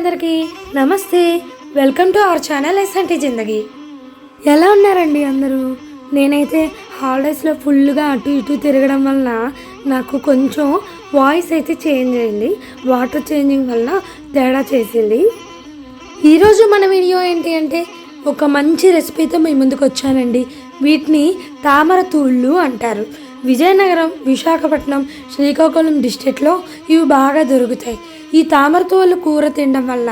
అందరికీ నమస్తే. Welcome to our channel SNT Zindagi. ఎలా ఉన్నారండి అందరూ? నేనైతే హాలిడేస్లో ఫుల్గా అటు ఇటు తిరగడం వలన నాకు కొంచెం వాయిస్ అయితే చేంజ్ అయింది. వాటర్ చేంజింగ్ వలన తేడా చేసింది. ఈరోజు మన వీడియో ఏంటి అంటే ఒక మంచి రెసిపీతో మీ ముందుకు వచ్చానండి. వీటిని తామర తూళ్ళు అంటారు. విజయనగరం, విశాఖపట్నం, శ్రీకాకుళం డిస్ట్రిక్ట్లో ఇవి బాగా దొరుకుతాయి. ఈ తామరతోలు కూర తినడం వల్ల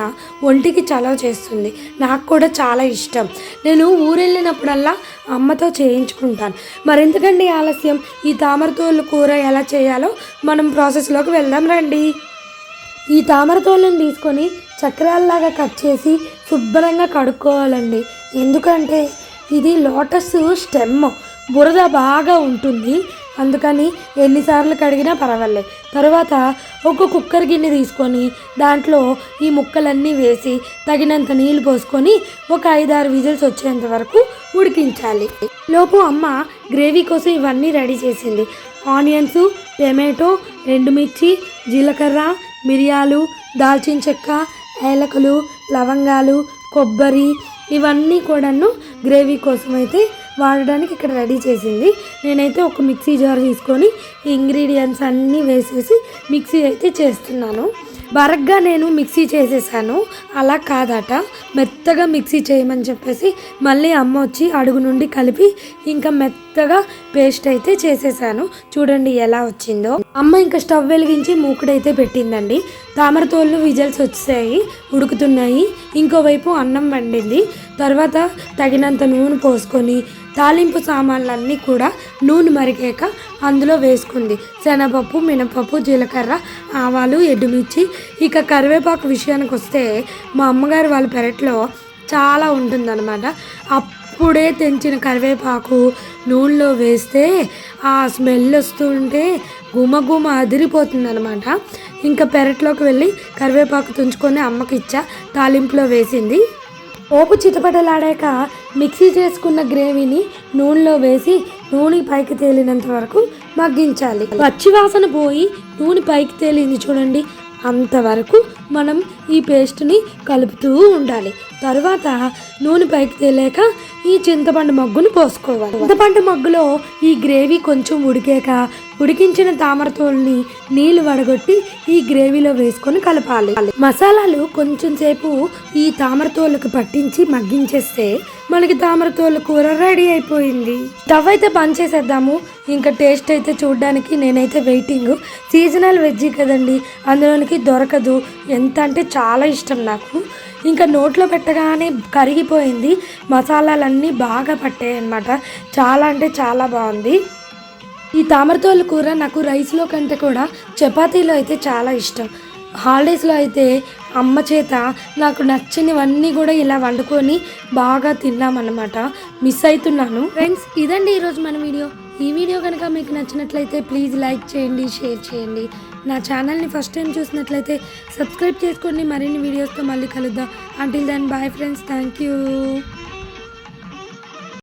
ఒంటికి చలవ చేస్తుంది. నాకు కూడా చాలా ఇష్టం. నేను ఊరెళ్ళినప్పుడల్లా అమ్మతో చేయించుకుంటాను. మరెందుకండి ఆలస్యం, ఈ తామరతోలు కూర ఎలా చేయాలో మనం ప్రాసెస్లోకి వెళ్దాం రండి. ఈ తామరతోళ్ళని తీసుకొని చక్రాల్లాగా కట్ చేసి శుభ్రంగా కడుక్కోవాలండి. ఎందుకంటే ఇది లోటస్ స్టెమ్, బురద బాగా ఉంటుంది. అందుకని ఎన్నిసార్లు కడిగినా పర్వాలేదు. తర్వాత ఒక కుక్కర్ గిన్నె తీసుకొని దాంట్లో ఈ ముక్కలన్నీ వేసి తగినంత నీళ్ళు పోసుకొని ఒక 5-6 విజిల్స్ వచ్చేంత వరకు ఉడికించాలి. లోపు అమ్మ గ్రేవీ కోసం ఇవన్నీ రెడీ చేసింది. ఆనియన్స్, టమాటో, ఎండుమిర్చి, జీలకర్ర, మిరియాలు, దాల్చిన చెక్క, ఏలకులు, లవంగాలు, కొబ్బరి ఇవన్నీ కూడాను గ్రేవీ కోసం అయితే వాడడానికి ఇక్కడ రెడీ చేసింది. నేనైతే ఒక మిక్సీ జార్ తీసుకొని ఈ ఇంగ్రీడియంట్స్ అన్నీ వేసేసి మిక్సీ అయితే చేస్తున్నాను. బరగ్గా నేను మిక్సీ చేసేసాను. అలా కాదట, మెత్తగా మిక్సీ చేయమని చెప్పేసి మళ్ళీ అమ్మ వచ్చి అడుగు నుండి కలిపి ఇంకా మెత్తగా పేస్ట్ అయితే చేసేసాను. చూడండి ఎలా వచ్చిందో. అమ్మ ఇంకా స్టవ్ వెలిగించి మూకుడైతే పెట్టిందండి. తామరతోళ్ళు విజిల్స్ వచ్చాయి, ఉడుకుతున్నాయి. ఇంకోవైపు అన్నం వండింది. తర్వాత తగినంత నూనె పోసుకొని తాలింపు సామాన్లన్నీ కూడా నూనె మరిగాక అందులో వేసుకుంది. శనగపప్పు, మినపప్పు, జీలకర్ర, ఆవాలు, ఎండుమిర్చి. ఇక కరివేపాకు విషయానికి వస్తే మా అమ్మగారు వాళ్ళ పెరట్లో చాలా ఉంటుందన్నమాట. అప్పుడే తెంచిన కరివేపాకు నూనెలో వేస్తే ఆ స్మెల్ వస్తుంటే గుమగుమ అదిరిపోతుందన్నమాట. ఇంకా పెరట్లోకి వెళ్ళి కరివేపాకు తుంచుకొని అమ్మకి ఇచ్చా. తాలింపులో వేసింది. పోపు చిటపటలాడాక మిక్సీ చేసుకున్న గ్రేవీని నూనెలో వేసి నూనె పైకి తేలినంత వరకు మగ్గించాలి. పచ్చివాసన పోయి నూనె పైకి తేలింది చూడండి, అంతవరకు మనం ఈ పేస్ట్ని కలుపుతూ ఉండాలి. తర్వాత నూనె పైకి తేలాక ఈ చింతపండు మగ్గును పోసుకోవాలి. చింతపండు మగ్గులో ఈ గ్రేవీ కొంచెం ఉడికాక ఉడికించిన తామరతోల్ని నీళ్లు వడగొట్టి ఈ గ్రేవీలో వేసుకొని కలపాలి. మసాలాలు కొంచెం సేపు ఈ తామరతోళ్ళకు పట్టించి మగ్గించేస్తే మనకి తామరతోళ్ళ కూర రెడీ అయిపోయింది. స్టవ్ అయితే బంద్ చేసేద్దాము. ఇంకా టేస్ట్ అయితే చూడడానికి నేనైతే వెయిటింగ్. సీజనల్ వెజ్జీ కదండి, అందులోనికి దొరకదు. ఎంత అంటే చాలా ఇష్టం నాకు. ఇంకా నోట్లో పెట్టగానే కరిగిపోయింది. మసాలాలన్నీ బాగా పట్టాయి అన్నమాట. చాలా అంటే చాలా బాగుంది. ఈ తామరతోళ్ళ కూర నాకు రైస్లో కంటే కూడా చపాతీలో అయితే చాలా ఇష్టం. హాలిడేస్లో అయితే అమ్మ చేత నాకు నచ్చినవన్నీ కూడా ఇలా వండుకొని బాగా తిన్నామన్నమాట. మిస్ అవుతున్నాను ఫ్రెండ్స్. ఇదండి ఈరోజు మన వీడియో. ఈ వీడియో కనుక మీకు నచ్చినట్లయితే ప్లీజ్ లైక్ చేయండి, షేర్ చేయండి. నా ఛానల్ని ఫస్ట్ టైం చూసినట్లయితే సబ్స్క్రైబ్ చేసుకోండి. మరిన్ని వీడియోస్తో మళ్ళీ కలుద్దాం. Until then bye friends. Thank you.